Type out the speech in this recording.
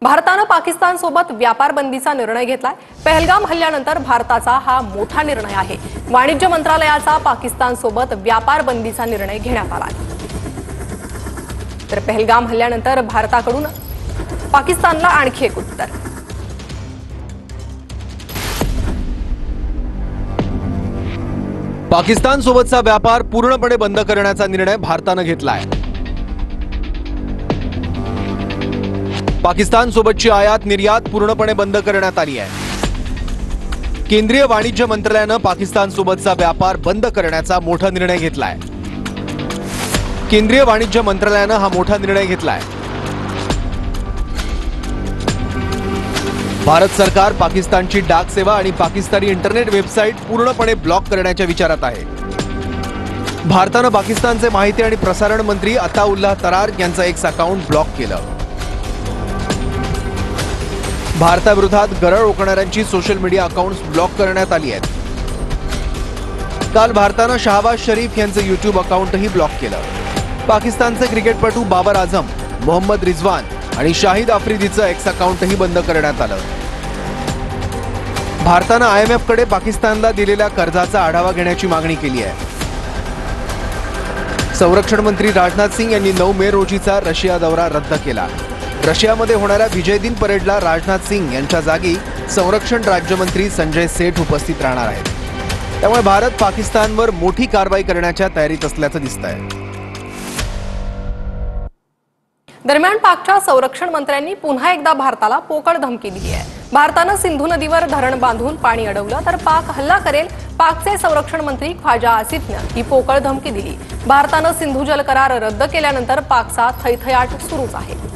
भारतानं पाकिस्तानसोबत व्यापार बंदीचा निर्णय घेतलाय। पहलगाम हल्ल्यानंतर भारताचा हा मोठा निर्णय आहे। वाणिज्य मंत्रालयाचा पाकिस्तानसोबत व्यापार बंदीचा निर्णय घेण्यात आला आहे। तर पहलगाम हल्ल्यानंतर भारताकडून पाकिस्तानला आणखी एक उत्तर। पाकिस्तान सोबतचा व्यापार पूर्णपणे बंद करण्याचा निर्णय भारतानं घेतला आहे। पाकिस्तान सोबतची आयात निर्यात पूर्णपणे बंद करण्यात आली आहे। केंद्रीय वाणिज्य मंत्रालयानं पाकिस्तान सोबतचा व्यापार बंद करण्याचा मोठा निर्णय घेतलाय। केंद्रीय वाणिज्य मंत्रालयानं हा मोठा निर्णय घेतलाय। भारत सरकार पाकिस्तानची डाक सेवा आणि पाकिस्तानी इंटरनेट वेबसाईट पूर्णपणे ब्लॉक करण्याच्या विचारात आहे। भारतानं पाकिस्तानचे माहिती आणि प्रसारण मंत्री अताउल्लाह तरार यांचं एक्स अकाउंट ब्लॉक केलं। भारताविरोधात Garal ओकणाऱ्यांची social media accounts block करण्यात आली आहेत। काल भारतानं शहबाज शरीफ यांचं यूट्यूब अकाउंटही ब्लॉक केलं। पाकिस्तानचे क्रिकेटपटू बाबर आझम, मोहम्मद रिजवान आणि शाहिद आफ्रिदीचं एक्स अकाउंटही बंद करण्यात आलं। भारतानं IMF कडे पाकिस्तानला दिलेल्या कर्जाचा आढावा घेण्याची मागणी केली आहे। संरक्षण मंत्री राजनाथ सिंग यांनी 9 मे रोजीचा रशिया दौरा रद्द केला। रशियामध्ये होणाऱ्या विजय दिन परेडला राजनाथ सिंग यांच्या जागी संरक्षण राज्यमंत्री संजय सेठ उपस्थित राहणार आहेत। त्यामुळे भारत पाकिस्तानवर मोठी कारवाई करण्याच्या तयारीत असल्याचं दिसतंय। दरम्यान पाकच्या संरक्षण मंत्र्यांनी पुन्हा एकदा भारताला पोकळ धमकी दिली आहे। भारतानं सिंधू नदीवर धरण बांधून पाणी अडवलं तर पाक हल्ला करेल। पाकचे संरक्षण मंत्री ख्वाजा आसिफनं ही पोकळ धमकी दिली। भारतानं सिंधू जल करार रद्द केल्यानंतर पाकचा थैथयाट सुरूच आहे।